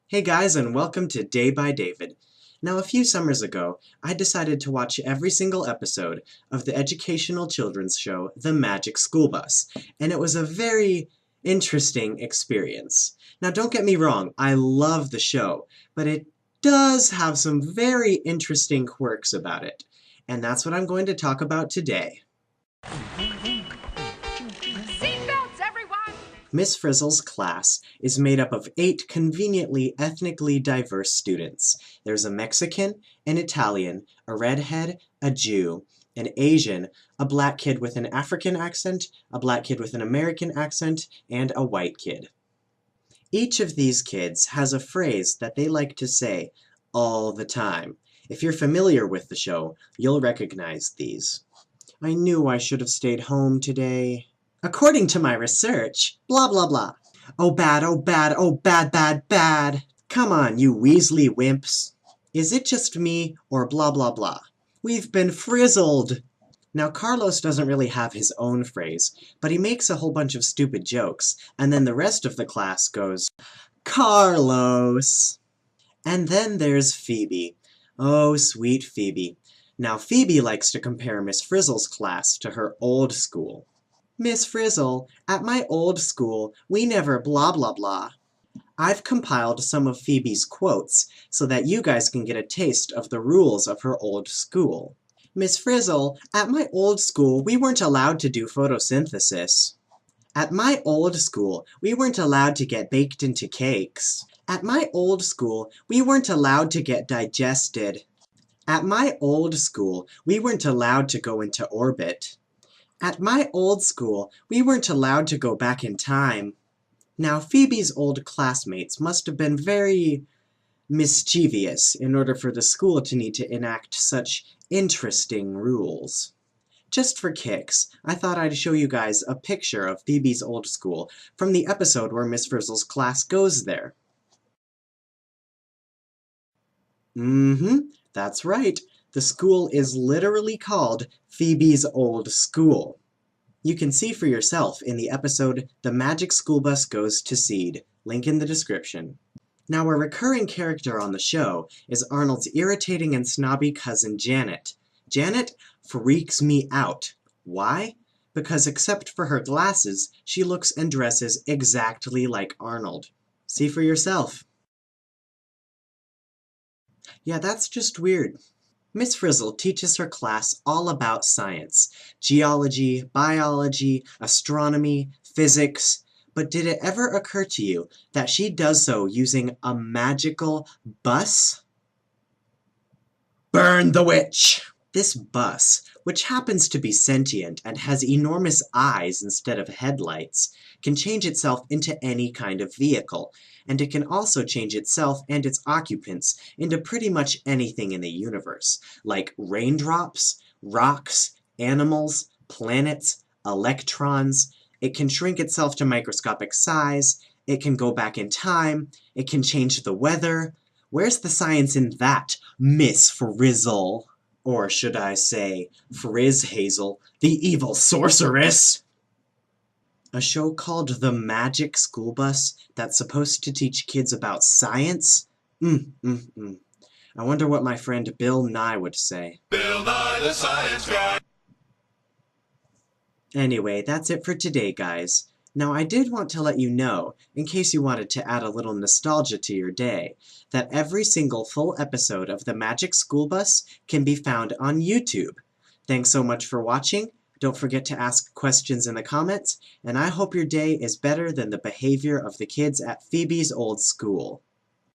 Hey guys, and welcome to Day by David. Now, a few summers ago, I decided to watch every single episode of the educational children's show, The Magic School Bus, and it was a very interesting experience. Now, don't get me wrong, I love the show, but it does have some very interesting quirks about it, and that's what I'm going to talk about today. Seatbelts, everyone! Miss Frizzle's class is made up of 8 conveniently ethnically diverse students. There's a Mexican, an Italian, a redhead, a Jew, an Asian, a black kid with an African accent, a black kid with an American accent, and a white kid. Each of these kids has a phrase that they like to say all the time. If you're familiar with the show, you'll recognize these. I knew I should have stayed home today. According to my research, blah blah blah. Oh bad, oh bad, oh bad, bad, bad. Come on, you Weasley wimps. Is it just me, or blah blah blah? We've been frizzled. Now, Carlos doesn't really have his own phrase, but he makes a whole bunch of stupid jokes, and then the rest of the class goes, Carlos. And then there's Phoebe. Oh, sweet Phoebe. Now, Phoebe likes to compare Miss Frizzle's class to her old school. Miss Frizzle, at my old school, we never blah blah blah. I've compiled some of Phoebe's quotes so that you guys can get a taste of the rules of her old school. Miss Frizzle, at my old school, we weren't allowed to do photosynthesis. At my old school, we weren't allowed to get baked into cakes. At my old school, we weren't allowed to get digested. At my old school, we weren't allowed to go into orbit. At my old school, we weren't allowed to go back in time. Now, Phoebe's old classmates must have been very mischievous in order for the school to need to enact such interesting rules. Just for kicks, I thought I'd show you guys a picture of Phoebe's old school from the episode where Miss Frizzle's class goes there. That's right. The school is literally called Phoebe's Old School. You can see for yourself in the episode The Magic School Bus Goes to Seed, link in the description. Now, a recurring character on the show is Arnold's irritating and snobby cousin Janet. Janet freaks me out. Why? Because except for her glasses, she looks and dresses exactly like Arnold. See for yourself. Yeah, that's just weird. Miss Frizzle teaches her class all about science. Geology, biology, astronomy, physics. But did it ever occur to you that she does so using a magical bus? Burn the witch! This bus, which happens to be sentient and has enormous eyes instead of headlights, can change itself into any kind of vehicle, and it can also change itself and its occupants into pretty much anything in the universe, like raindrops, rocks, animals, planets, electrons. It can shrink itself to microscopic size, it can go back in time, it can change the weather. Where's the science in that, Miss Frizzle? Or should I say, Frizz Hazel, the evil sorceress? A show called The Magic School Bus that's supposed to teach kids about science? I wonder what my friend Bill Nye would say. Bill Nye the Science Guy! Anyway, that's it for today, guys. Now, I did want to let you know, in case you wanted to add a little nostalgia to your day, that every single full episode of The Magic School Bus can be found on YouTube. Thanks so much for watching. Don't forget to ask questions in the comments, and I hope your day is better than the behavior of the kids at Phoebe's old school.